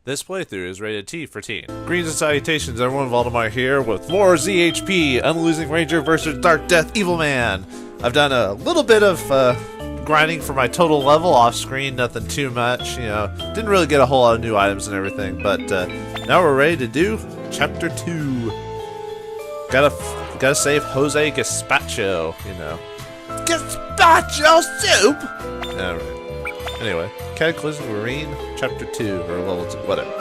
This playthrough is rated T for teen. Greetings and salutations, everyone. Vauldemare here with more Z.H.P. Unlosing Ranger versus Darkdeath Evilman. I've done a little bit of grinding for my total level off screen, nothing too much. You know, didn't really get a whole lot of new items and everything. But now we're ready to do Chapter 2. Gotta save Jose Gaspacho. You know, Gaspacho soup. All right. Anyway, Cataclysmic Marine, Chapter 2, or level 2, whatever.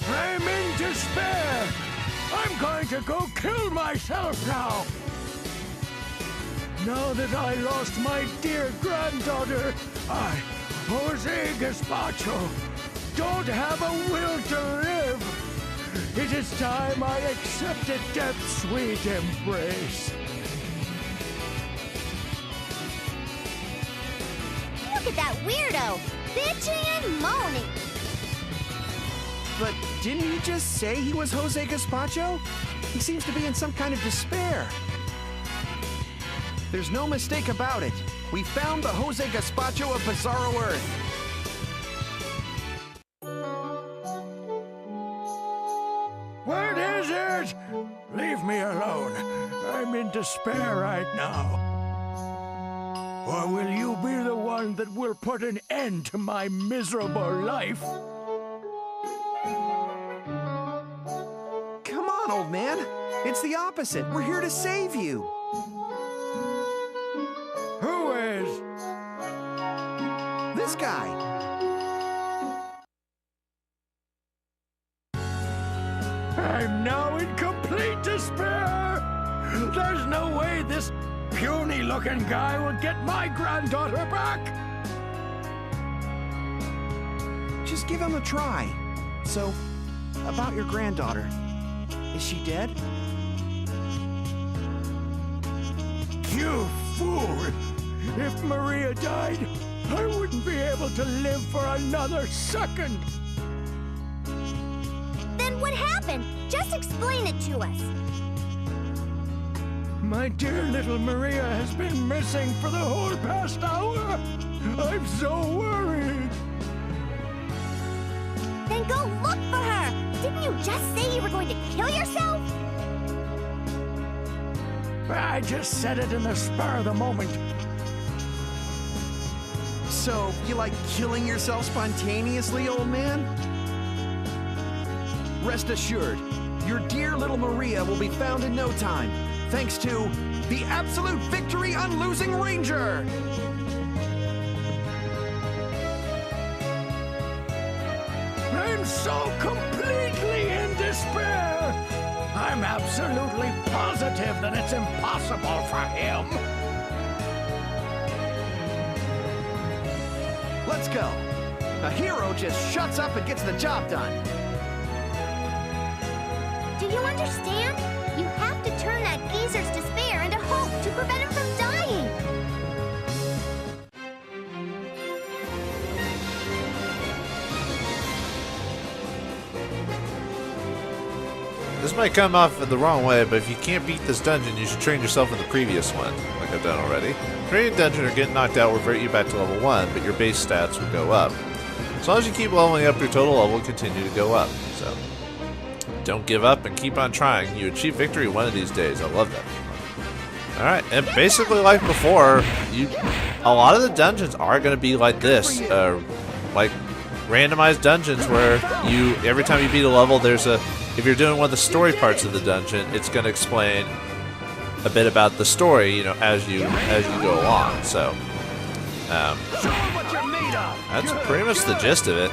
I'm in despair! I'm going to go kill myself now! Now that I lost my dear granddaughter, I, Jose Gaspacho, don't have a will to live. It is time I accepted death's sweet embrace. Look at that weirdo, bitching and moaning. But didn't he just say he was Jose Gaspacho? He seems to be in some kind of despair. There's no mistake about it. We found the Jose Gaspacho of Bizarro Earth. What is it? Leave me alone. I'm in despair right now. Or will you be the one that will put an end to my miserable life? Come on, old man. It's the opposite. We're here to save you. Who is? This guy. I'm now in complete despair! There's no way this puny-looking guy will get my granddaughter back! Just give him a try. So, about your granddaughter. Is she dead? You fool! If Maria died, I wouldn't be able to live for another second! Then what happened? Just explain it to us. My dear little Maria has been missing for the whole past hour! I'm so worried! Then go look for her! Didn't you just say you were going to kill yourself? I just said it in the spur of the moment. So, you like killing yourself spontaneously, old man? Rest assured, your dear little Maria will be found in no time, thanks to the Absolute Victory Unlosing Ranger! I'm so completely in despair! I'm absolutely positive that it's impossible for him! Let's go. A hero just shuts up and gets the job done. Do you understand? You have to turn that geezer's despair into hope to prevent him from dying. This might come off the wrong way, but if you can't beat this dungeon, you should train yourself in the previous one, like I've done already. Training dungeon or getting knocked out will revert you back to level 1, but your base stats will go up. As long as you keep leveling up, your total level will continue to go up. So, don't give up and keep on trying. You achieve victory one of these days. I love that. Alright, and basically like before, a lot of the dungeons are going to be like this. Like randomized dungeons where every time you beat a level, if you're doing one of the story parts of the dungeon, it's going to explain a bit about the story, you know, as you go along. So, that's pretty much the gist of it.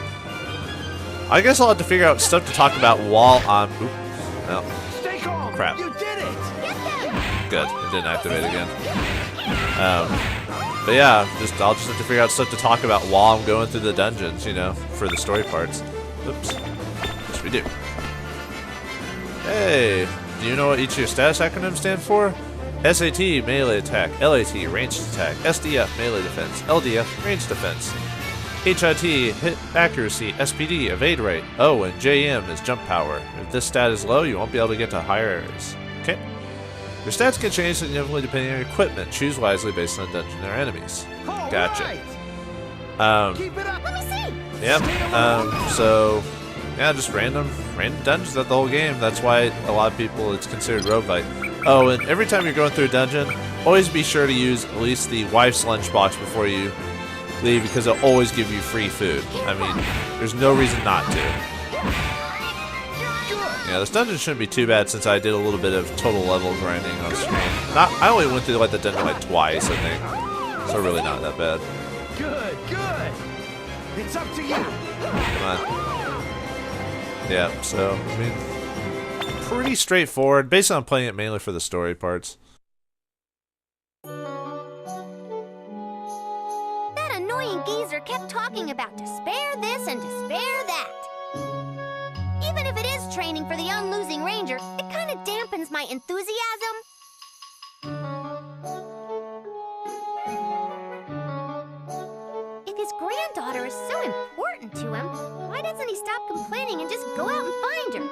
I guess I'll have to figure out stuff to talk about while I'm. Well, crap. You did it! Good, it didn't activate again. But yeah, I'll just have to figure out stuff to talk about while I'm going through the dungeons, you know, for the story parts. Oops. Yes, we do. Hey, do you know what each of your status acronyms stand for? SAT, melee attack. LAT, ranged attack. SDF, melee defense. LDF, ranged defense. HIT, hit accuracy, SPD, evade rate. O and JM is jump power. If this stat is low, you won't be able to get to higher areas. Okay. Your stats can change significantly depending on your equipment. Choose wisely based on dungeon or enemies. Gotcha. Keep it up. Let me see. Yep. So, yeah, just random dungeons throughout the whole game. That's why a lot of people, it's considered roguelike. Oh, and every time you're going through a dungeon, always be sure to use at least the wife's lunchbox before you leave, because it'll always give you free food. I mean, there's no reason not to. Yeah, this dungeon shouldn't be too bad since I did a little bit of total level grinding on screen. I only went through like the dungeon like twice, I think. So really not that bad. Good, good. It's up to you. Come on. Yeah, so, I mean, pretty straightforward, based on playing it mainly for the story parts. That annoying geezer kept talking about despair this and despair that. Even if it is training for the Unlosing Ranger, it kind of dampens my enthusiasm. If his granddaughter is so important to him, why doesn't he stop complaining and just go out and find her?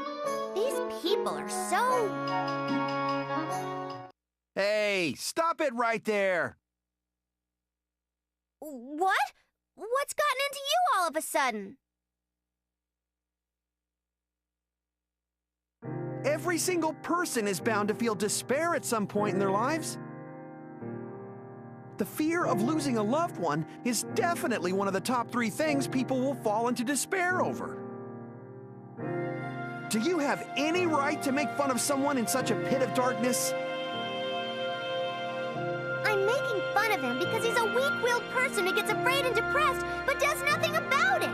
These people are so... Hey, stop it right there. What? What's gotten into you all of a sudden? Every single person is bound to feel despair at some point in their lives. The fear of losing a loved one is definitely one of the top 3 things people will fall into despair over. Do you have any right to make fun of someone in such a pit of darkness? I'm making fun of him because he's a weak-willed person who gets afraid and depressed, but does nothing about it.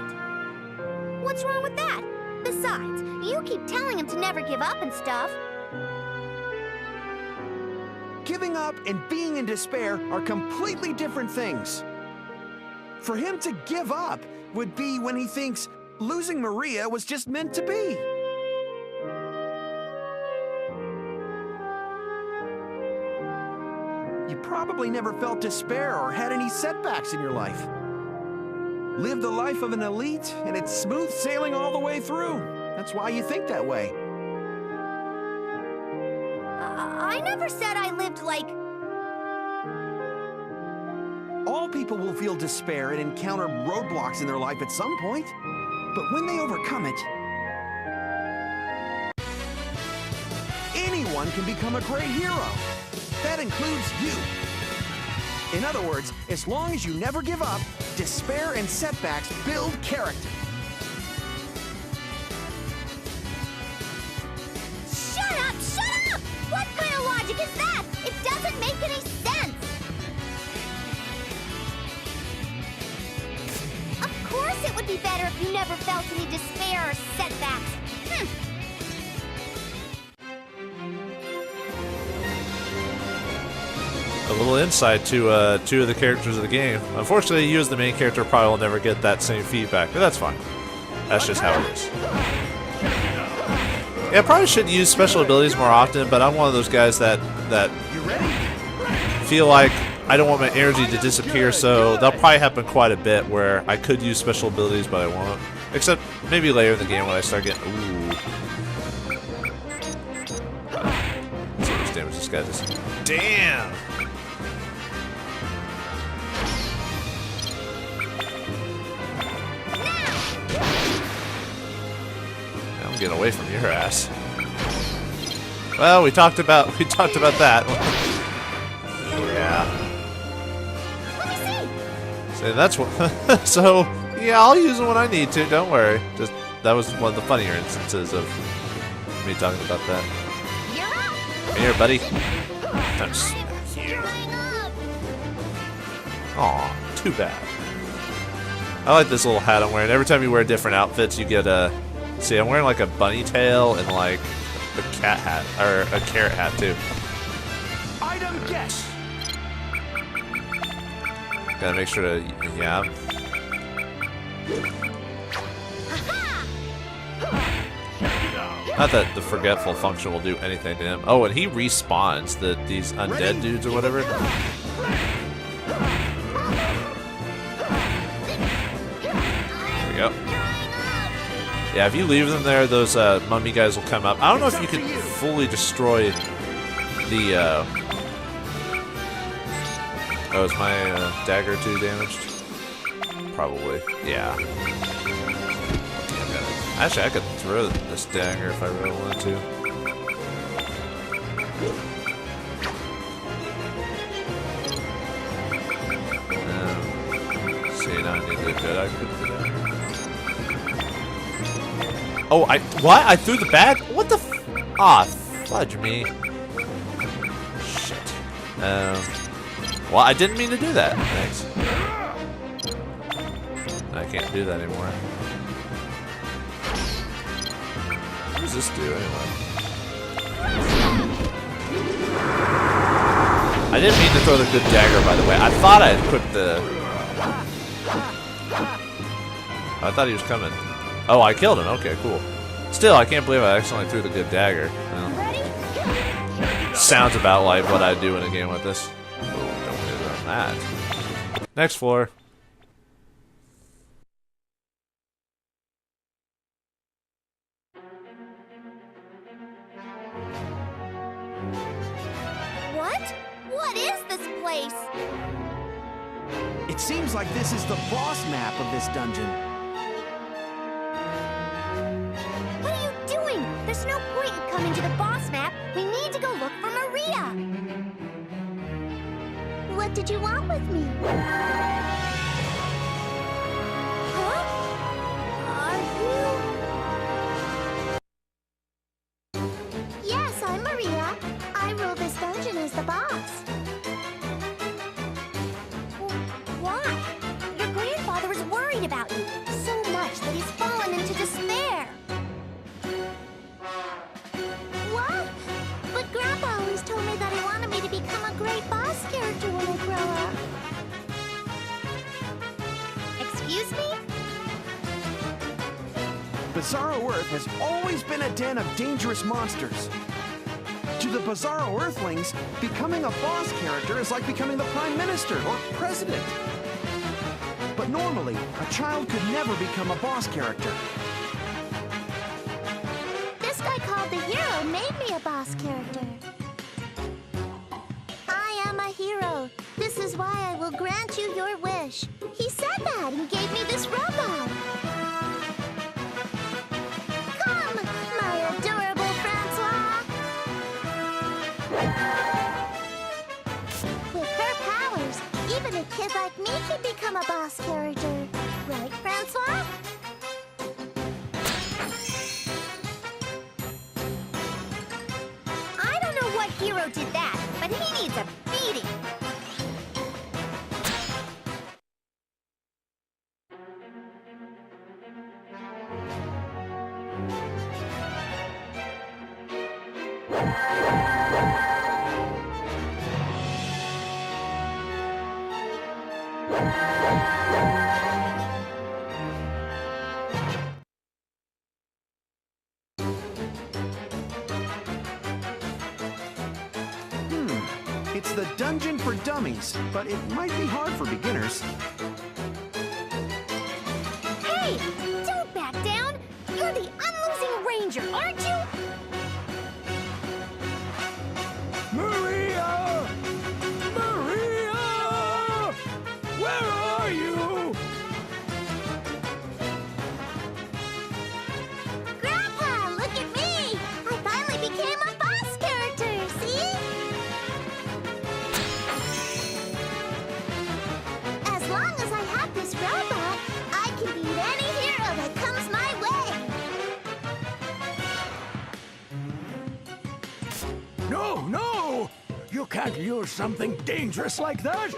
What's wrong with that? Besides, you keep telling him to never give up and stuff. Giving up and being in despair are completely different things. For him to give up would be when he thinks losing Maria was just meant to be. You probably never felt despair or had any setbacks in your life. Live the life of an elite, and it's smooth sailing all the way through. That's why you think that way. I never said I lived like... All people will feel despair and encounter roadblocks in their life at some point. But when they overcome it, anyone can become a great hero. That includes you. In other words, as long as you never give up, despair and setbacks build character. Shut up! Shut up! What kind of logic is that? It doesn't make any sense! Of course it would be better if you never felt any despair or setbacks. A little insight to 2 of the characters of the game. Unfortunately, you as the main character probably will never get that same feedback, but that's fine. That's just how it is. Yeah, I probably should use special abilities more often, but I'm one of those guys that feel like I don't want my energy to disappear, so that'll probably happen quite a bit where I could use special abilities, but I won't. Except maybe later in the game when I start getting... Ooh. Let's see how much damage this guy does. Damn! I'm getting away from your ass. Well, we talked about that. Yeah. Let me see. So that's what. So yeah, I'll use it when I need to. Don't worry. Just that was one of the funnier instances of me talking about that. You're up. Come here, buddy. That's Aw, too bad. I like this little hat I'm wearing. Every time you wear different outfits, you get a. See, I'm wearing like a bunny tail and like a cat hat, or a carrot hat too. Item get. Gotta make sure to, yeah. Not that the forgetful function will do anything to him. Oh, and he respawns these undead dudes or whatever. Yeah, if you leave them there, those mummy guys will come up. I don't know if you can fully destroy the... Oh, is my dagger too damaged? Probably. Yeah. Actually, I could throw this dagger if I really wanted to. See, now I need the good. I could do that. Oh, what? I threw the bag? What the fudge me. Shit. Well, I didn't mean to do that. Thanks. I can't do that anymore. What does this do anyway? I didn't mean to throw the good dagger, by the way. I thought I had equipped the... I thought he was coming. Oh, I killed him. Okay, cool. Still, I can't believe I accidentally threw the good dagger. Well, sounds about like what I'd do in a game like this. Oh, don't worry about that. Next floor. What is this place? It seems like this is the boss map of this dungeon. What are you doing? There's no point in coming to the boss map. We need to go look for Maria. What did you want with me? Huh? Are you... Yes, I'm Maria. I rule this dungeon as the boss. Why? Your grandfather is worried about you so much that he's fallen into despair. What? But Grandpa always told me that he wanted me to become a great boss character when I grow up. Excuse me? Bizarro Earth has always been a den of dangerous monsters. To the Bizarro Earthlings, becoming a boss character is like becoming the Prime Minister or President. But normally, a child could never become a boss character. This guy called the hero made me a boss character. I am a hero. This is why I will grant you your wish. He said that and gave me this robot. Come, my adorable Francois. With her powers, even a kid like me can become a boss character. Right, Francois? I don't know what hero did that, but he needs a beating. It's the dungeon for dummies, but it might be hard for beginners. Hey, don't back down. You're the Unlosing Ranger, aren't you? Maria! Maria! Where are you? Grandpa, look at me! I finally became a boss character, see? As long as I have this robot, I can beat any hero that comes my way. No, no! You can't use something dangerous like that!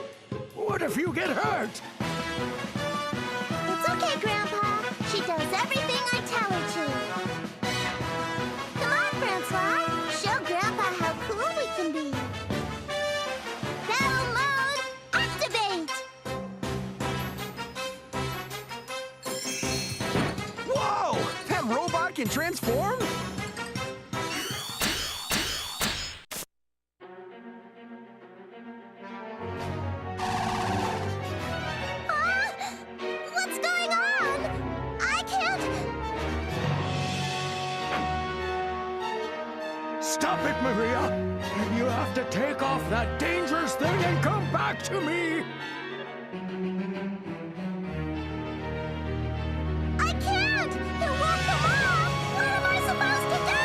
What if you get hurt? It's okay, Grandpa. She does everything I tell her to. Come on, Francois. Show Grandpa how cool we can be. Battle mode, activate! Whoa! That robot can transform? What's going on? I can't... Stop it, Maria! You have to take off that dangerous thing and come back to me! I can't! It won't come off! What am I supposed to do?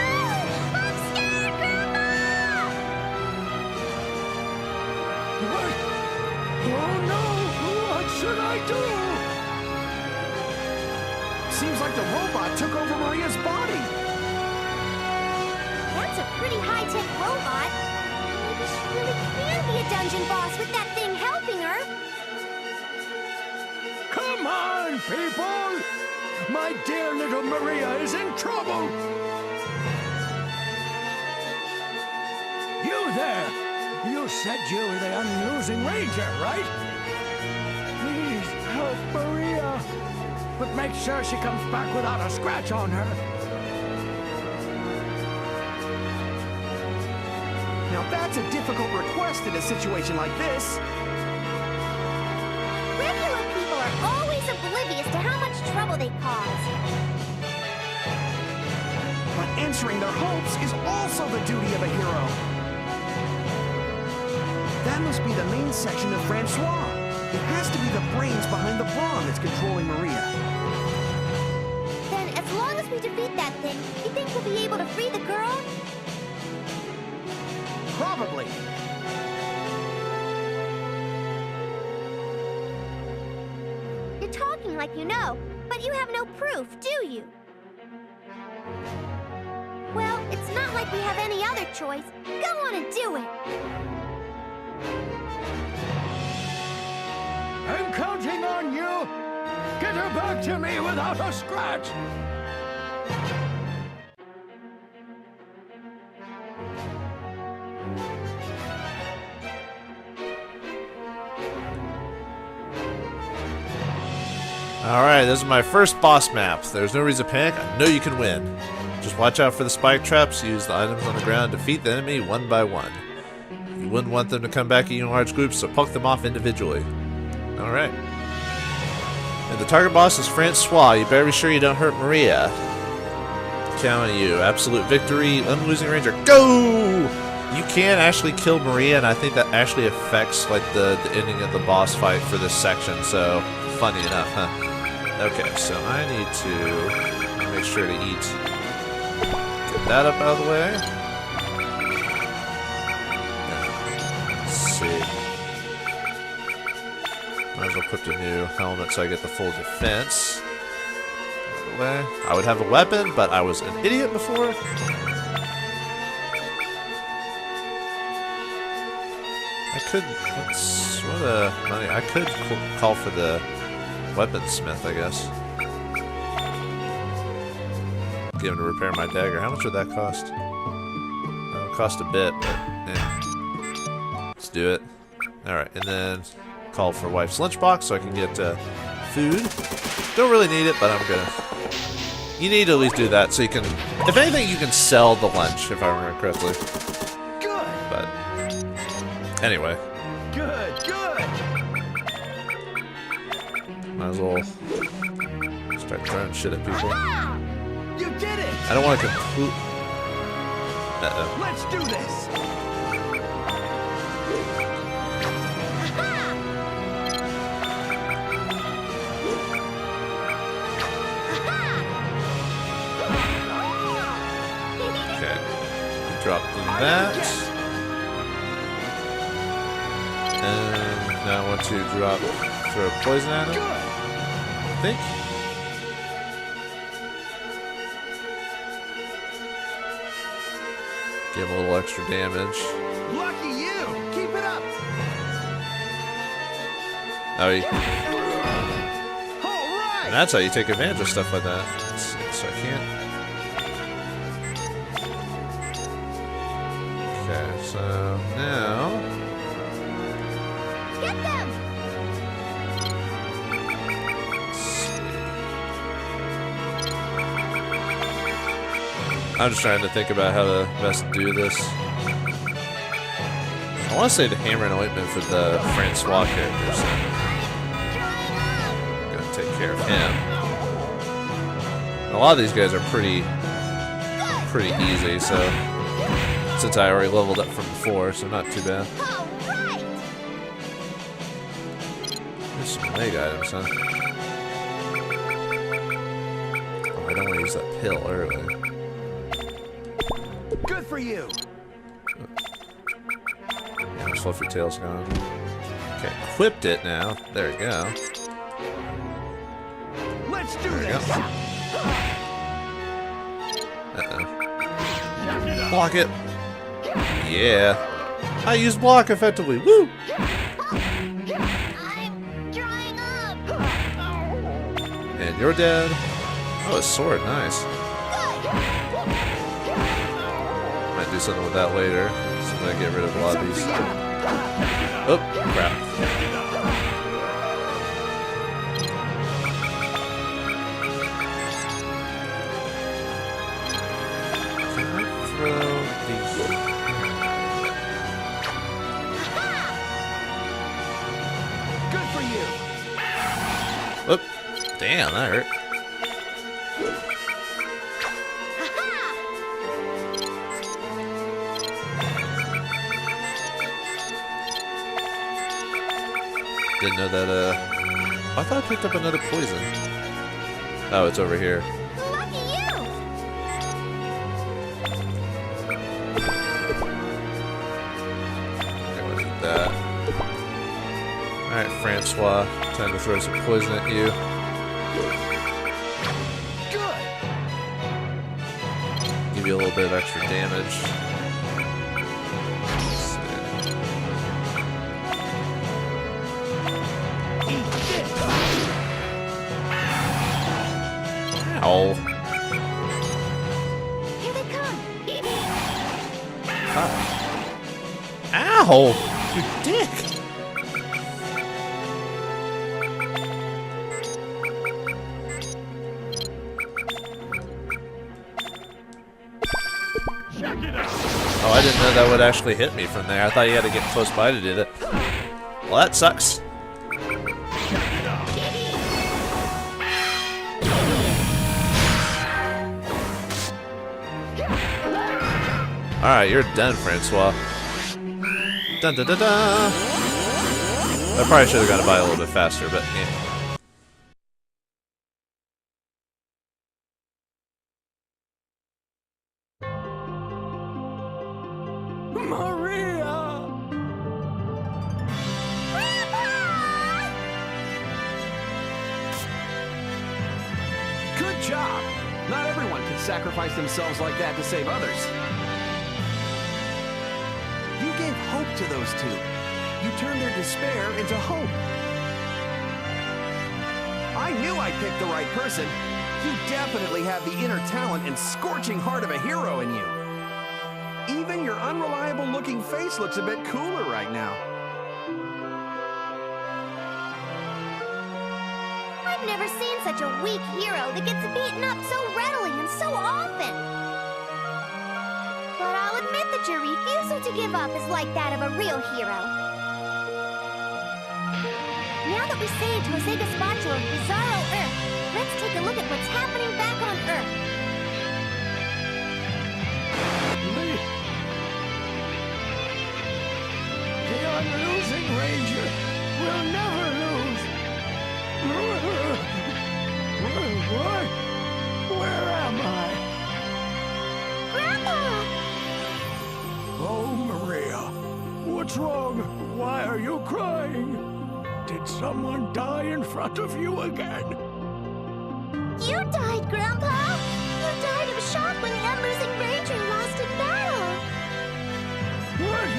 Oh, I'm scared, Grandma! What? Oh no! What should I do? Seems like the robot took over Maria's body. That's a pretty high-tech robot. Maybe she really can be a dungeon boss with that thing helping her. Come on, people! My dear little Maria is in trouble! You there! You said you were the Unlosing Ranger, right? Please help Maria! But make sure she comes back without a scratch on her. Now that's a difficult request in a situation like this. Regular people are always oblivious to how much trouble they cause. But answering their hopes is also the duty of a hero. That must be the main section of Francois. It has to be the brains behind the brawn that's controlling Maria. Then, as long as we defeat that thing, you think we'll be able to free the girl? Probably. You're talking like you know, but you have no proof, do you? Well, it's not like we have any other choice. Go on and do it! I'm counting on you! Get her back to me without a scratch! Alright, this is my first boss map. There's no reason to panic. I know you can win. Just watch out for the spike traps, use the items on the ground, defeat the enemy one by one. You wouldn't want them to come back at you in large groups, so poke them off individually. Alright. And the target boss is Francois. You better be sure you don't hurt Maria. Count on you. Absolute Victory Unlosing Ranger. Go! You can actually kill Maria, and I think that actually affects like the ending of the boss fight for this section, so funny enough, huh? Okay, so I need to make sure to eat. Get that up out of the way. Let's see. Might as well put the new helmet so I get the full defense. Out of the way. I would have a weapon, but I was an idiot before. I could. I could call for the weaponsmith, I guess. Get him to repair my dagger. How much would that cost? It'll cost a bit, but let's do it. Alright, and then call for wife's lunchbox so I can get food. Don't really need it, but I'm gonna. You need to at least do that so you can. If anything, you can sell the lunch, if I remember correctly. Good. But anyway. Good, good. Might as well start throwing shit at people. You did it. I don't want to complete. Uh-oh. Let's do this. Okay. Drop that. And now I want to throw poison at him. I think. Give him a little extra damage. Lucky you. Keep it up. Oh, All right. and that's how you take advantage of stuff like that. Let's see, so I can't. Okay, so now. Get them! I'm just trying to think about how to best do this. I want to say the hammer and ointment for the Francois character, so I'm gonna take care of him. A lot of these guys are pretty easy, so since I already leveled up from before, so not too bad. All right. There's some leg items, huh? Oh, I don't want to use that pill early. Good for you. Yeah, my fluffy tail's gone. Okay, equipped it now. There we go. Let's do There we this. go. Uh-oh. Block it. Yeah. I used block effectively. Woo! I'm drying up. And you're dead. Oh, a sword. Nice. Might do something with that later. So I'm gonna get rid of a lot of these. Oh, crap. Can I throw these? Good for you. Whoop. Damn, that hurt. Didn't know that, I thought I picked up another poison. Oh, it's over here. Lucky you. Okay, we'll keep that. Alright, Francois. Time to throw some poison at you. Good. Give you a little bit of extra damage. Ow. Here they come. Ow! You dick! Oh, I didn't know that would actually hit me from there. I thought you had to get close by to do it. Well, that sucks. Alright, you're done, Francois. Dun dun dun dun! I probably should have got by a little bit faster, but yeah. Maria! Good job. Not everyone can sacrifice themselves like that to save others. You gave hope to those two. You turned their despair into hope. I knew I picked the right person. You definitely have the inner talent and scorching heart of a hero in you. Even your unreliable-looking face looks a bit cooler right now. I've never seen such a weak hero that gets beaten up so readily and so often. But I'll admit that your refusal to give up is like that of a real hero. Now that we saved Jose Gaspacho of Bizarro Earth, let's take a look at what's happening back on Earth. The unlosing Ranger will never lose. What? Where am I? Grandpa! Oh, Maria. What's wrong? Why are you crying? Did someone die in front of you again? You died, Grandpa! You died of shock when the unlosing Ranger lost in battle! What?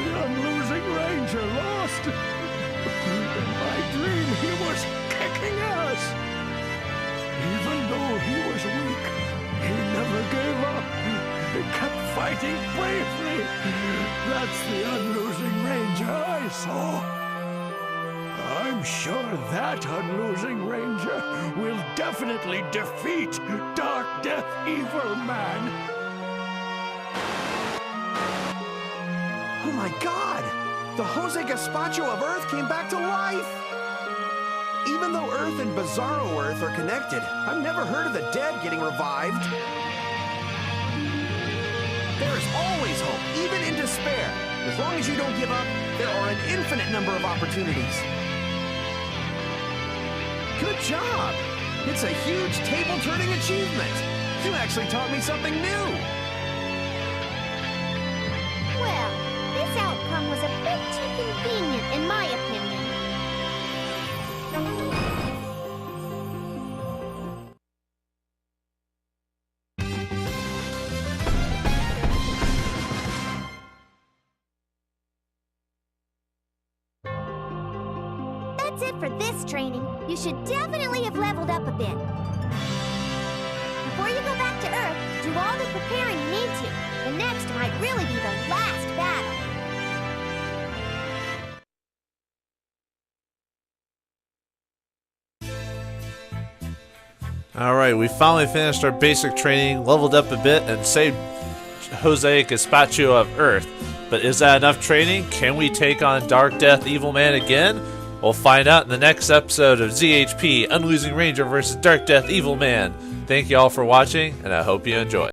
The unlosing Ranger lost? In my dream, he was kicking ass. Even though he was weak, he never gave up. He kept fighting bravely. That's the unlosing Ranger I saw. I'm sure that unlosing Ranger will definitely defeat Darkdeath Evilman. Oh my god! The Jose Gaspacho of Earth came back to life! Even though Earth and Bizarro Earth are connected, I've never heard of the dead getting revived. There is always hope, even in despair. As long as you don't give up, there are an infinite number of opportunities. Good job! It's a huge table-turning achievement. You actually taught me something new. Well, this outcome was a bit too convenient, in my opinion. That's it for this training. You should definitely have leveled up a bit. Before you go back to Earth, do all the preparing you need to. The next might really be the last battle. Alright, we finally finished our basic training, leveled up a bit, and saved Jose Gaspacho of Earth. But is that enough training? Can we take on Darkdeath Evilman again? We'll find out in the next episode of Z.H.P. Unlosing Ranger vs. Darkdeath Evilman. Thank you all for watching, and I hope you enjoy.